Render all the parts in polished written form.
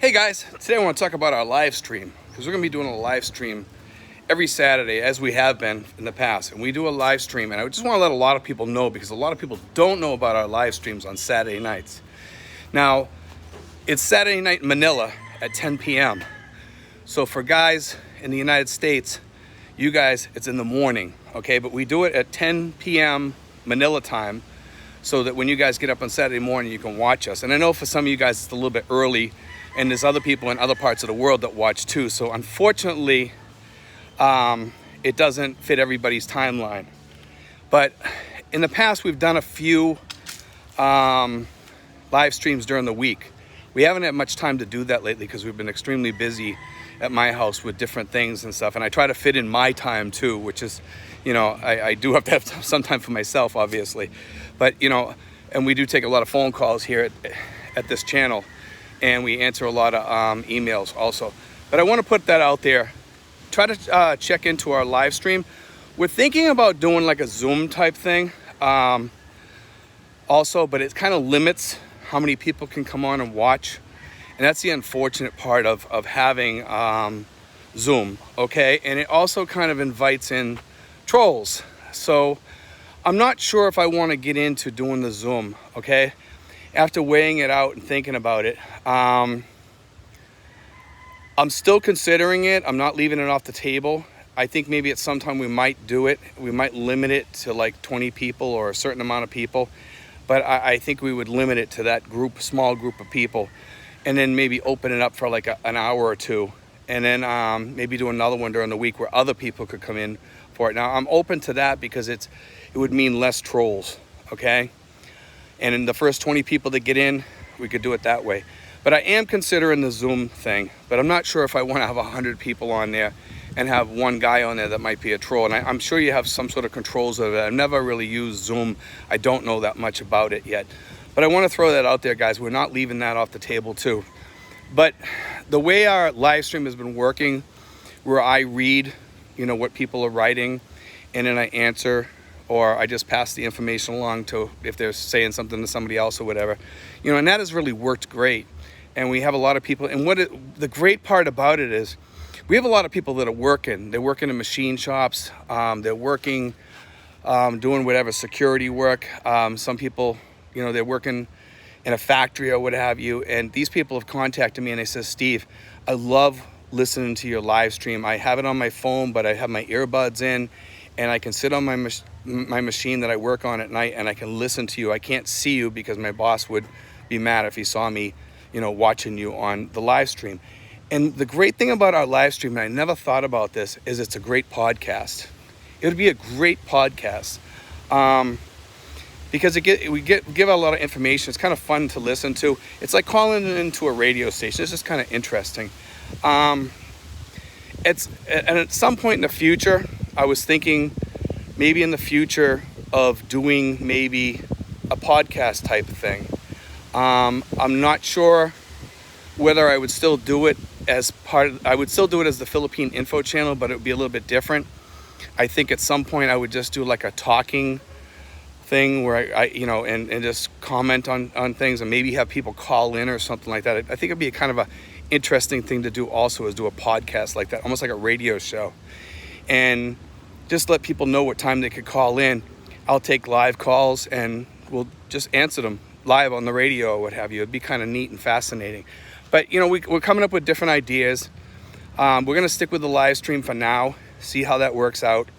Hey guys, today I want to talk about our live stream because we're going to be doing a live stream every Saturday as we have been in the past. And we do a live stream, and I just want to let a lot of people know because a lot of people don't know about our live streams on Saturday nights. Now, it's Saturday night in Manila at 10 p.m. So for guys in the United States, you guys, it's in the morning, okay? But we do it at 10 p.m. Manila time so that when you guys get up on Saturday morning, you can watch us. And I know for some of you guys, it's a little bit early, and there's other people in other parts of the world that watch too. So unfortunately, it doesn't fit everybody's timeline. But in the past, we've done a few live streams during the week. We haven't had much time to do that lately because we've been extremely busy at my house with different things and stuff. And I try to fit in my time too, which is, I do have to have some time for myself, obviously. But, and we do take a lot of phone calls here at this channel. And we answer a lot of emails also. But I want to put that out there. Try to check into our live stream. We're thinking about doing like a Zoom type thing also, but it kind of limits how many people can come on and watch. And that's the unfortunate part of having Zoom, okay? And it also kind of invites in trolls. So I'm not sure if I want to get into doing the Zoom, okay? After weighing it out and thinking about it, I'm still considering it. I'm not leaving it off the table. I think maybe at some time we might do it. We might limit it to like 20 people or a certain amount of people. But I think we would limit it to that small group of people. And then maybe open it up for like an hour or two. And then maybe do another one during the week where other people could come in for it. Now, I'm open to that because it would mean less trolls, okay? And in the first 20 people that get in, we could do it that way. But I am considering the Zoom thing. But I'm not sure if I want to have 100 people on there and have one guy on there that might be a troll. And I'm sure you have some sort of controls of it. I've never really used Zoom. I don't know that much about it yet. But I want to throw that out there, guys. We're not leaving that off the table, too. But the way our live stream has been working, where I read, what people are writing, and then I answer, or I just pass the information along to if they're saying something to somebody else or whatever, and that has really worked great. And we have a lot of people, and the great part about it is we have a lot of people that are working. They're working in machine shops. They're working, doing whatever, security work. Some people, they're working in a factory or what have you. And these people have contacted me and they said, Steve, I love listening to your live stream. I have it on my phone, but I have my earbuds in. And I can sit on my machine that I work on at night and I can listen to you. I can't see you because my boss would be mad if he saw me, watching you on the live stream. And the great thing about our live stream, and I never thought about this, is it's a great podcast. It would be a great podcast because we give a lot of information. It's kind of fun to listen to. It's like calling into a radio station. It's just kind of interesting. And at some point in the future, I was thinking maybe in the future of doing maybe a podcast type of thing. I'm not sure whether I would still do it I would still do it as the Philippine info channel, but it would be a little bit different. I think at some point I would just do like a talking thing where I and just comment on things and maybe have people call in or something like that. I think it'd be a kind of a interesting thing to do also, is do a podcast like that, almost like a radio show. And just let people know what time they could call in. I'll take live calls and we'll just answer them live on the radio or what have you. It'd be kind of neat and fascinating. But, we're coming up with different ideas. We're going to stick with the live stream for now, see how that works out.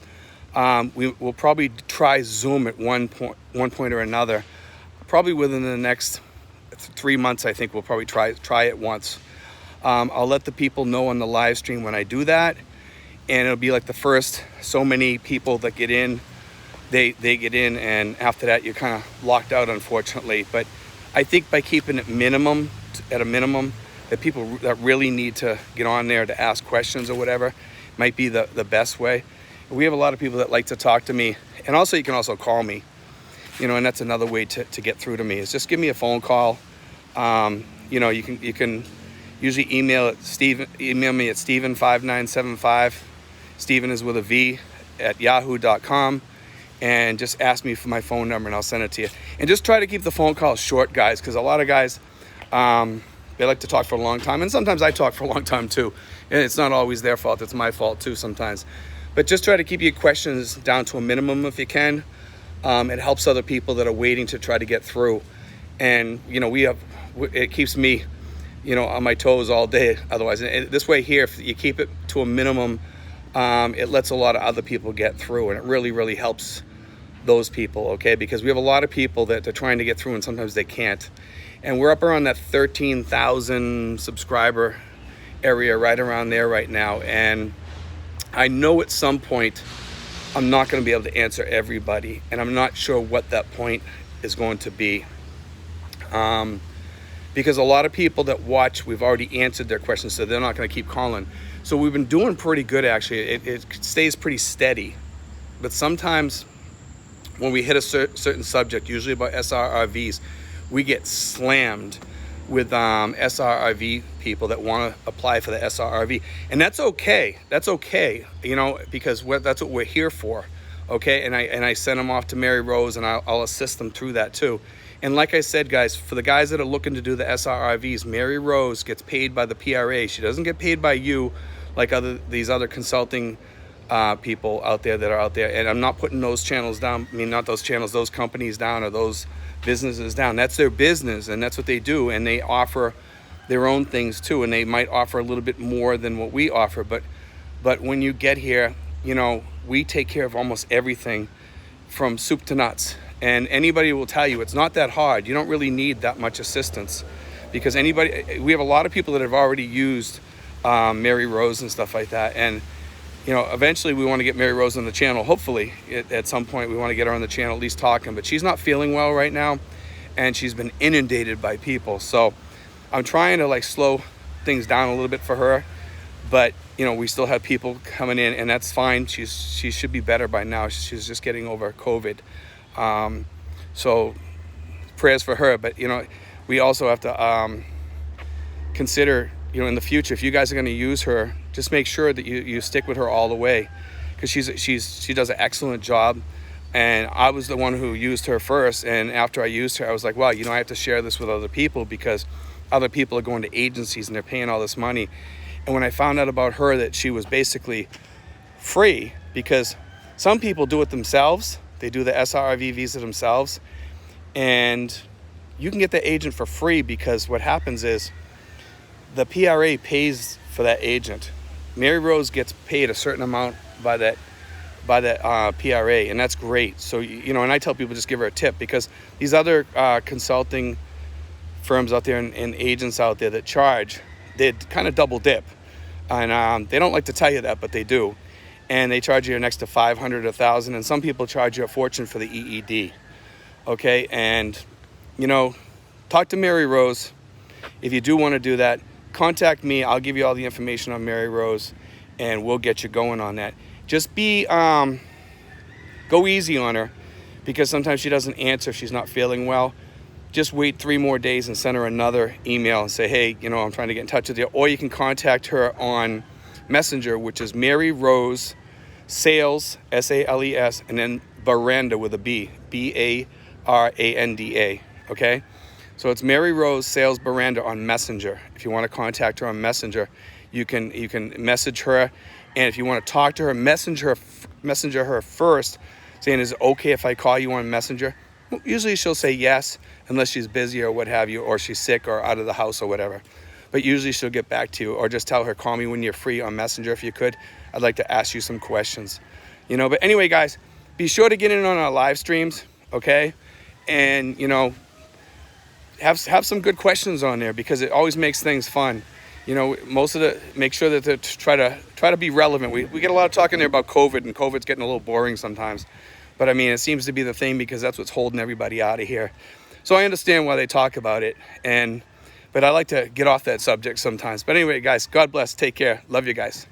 We'll probably try Zoom at one point or another. Probably within the next 3 months, I think we'll probably try it once. I'll let the people know on the live stream when I do that. And it'll be like the first so many people that get in, they get in, and after that you're kind of locked out, unfortunately. But I think by keeping it at a minimum, that people that really need to get on there to ask questions or whatever might be the best way. We have a lot of people that like to talk to me, and also you can also call me, and that's another way to get through to me, is just give me a phone call. You can usually email me at Steven5975. Steven is with a V at yahoo.com, and just ask me for my phone number and I'll send it to you. And just try to keep the phone calls short, guys, because a lot of guys They like to talk for a long time, and sometimes I talk for a long time too. And it's not always their fault, it's my fault too sometimes. But just try to keep your questions down to a minimum if you can. It helps other people that are waiting to try to get through. And, you know, it keeps me, you know, on my toes all day otherwise. And this way here, if you keep it to a minimum, it lets a lot of other people get through, and it really, really helps those people, okay? Because we have a lot of people that they're trying to get through and sometimes they can't. And we're up around that 13,000 subscriber area, right around there right now. And I know at some point I'm not going to be able to answer everybody, and I'm not sure what that point is going to be. Because a lot of people that watch, we've already answered their questions, so they're not going to keep calling. So we've been doing pretty good, actually. It stays pretty steady. But sometimes when we hit a certain subject, usually about SRRVs, we get slammed with SRRV people that want to apply for the SRRV. And that's okay. That's okay, you know, because that's what we're here for, okay? And I send them off to Mary Rose, and I'll assist them through that too. And like I said, guys, for the guys that are looking to do the SRRVs, Mary Rose gets paid by the PRA. She doesn't get paid by you like these other consulting people out there that are out there. And I'm not putting those channels down. I mean, not those channels, those companies down, or those businesses down. That's their business, and that's what they do. And they offer their own things too, and they might offer a little bit more than what we offer. But when you get here, you know, we take care of almost everything from soup to nuts. And anybody will tell you it's not that hard. You don't really need that much assistance, because we have a lot of people that have already used Mary Rose and stuff like that. And, you know, eventually we want to get Mary Rose on the channel. Hopefully at some point we want to get her on the channel, at least talking. But she's not feeling well right now, and she's been inundated by people. So I'm trying to like slow things down a little bit for her. But, you know, we still have people coming in, and that's fine. She should be better by now. She's just getting over COVID. So prayers for her. But, you know, we also have to consider, you know, in the future, if you guys are going to use her, just make sure that you stick with her all the way, because she does an excellent job. And I was the one who used her first, and after I used her, I was like, wow, you know, I have to share this with other people, because other people are going to agencies and they're paying all this money. And when I found out about her, that she was basically free, because some people do it themselves. They do the SRRV visa themselves, and you can get the agent for free, because what happens is the PRA pays for that agent. Mary Rose gets paid a certain amount by that PRA, and that's great. So, you know, and I tell people just give her a tip, because these other consulting firms out there and agents out there that charge, they kind of double dip, and they don't like to tell you that, but they do. And they charge you next to $500, $1,000, and some people charge you a fortune for the EED. Okay, and you know, talk to Mary Rose if you do want to do that. Contact me. I'll give you all the information on Mary Rose, and we'll get you going on that. Just go easy on her, because sometimes she doesn't answer if she's not feeling well. Just wait 3 more days and send her another email and say, hey, you know, I'm trying to get in touch with you. Or you can contact her on Messenger, which is Mary Rose Sales, SALES, and then Baranda with a B, BARANDA. Okay, so it's Mary Rose Sales Baranda on Messenger. If you want to contact her on Messenger, you can message her, and if you want to talk to her, messenger her first, saying, is it okay if I call you on Messenger? Well, usually she'll say yes, unless she's busy or what have you, or she's sick or out of the house or whatever. But usually she'll get back to you, or just tell her, call me when you're free on Messenger if you could. I'd like to ask you some questions, you know. But anyway, guys, be sure to get in on our live streams, okay? And, you know, have some good questions on there, because it always makes things fun. You know, make sure that they try to be relevant. We get a lot of talk in there about COVID, and COVID's getting a little boring sometimes. But I mean, it seems to be the thing, because that's what's holding everybody out of here. So I understand why they talk about it, but I like to get off that subject sometimes. But anyway, guys, God bless. Take care. Love you guys.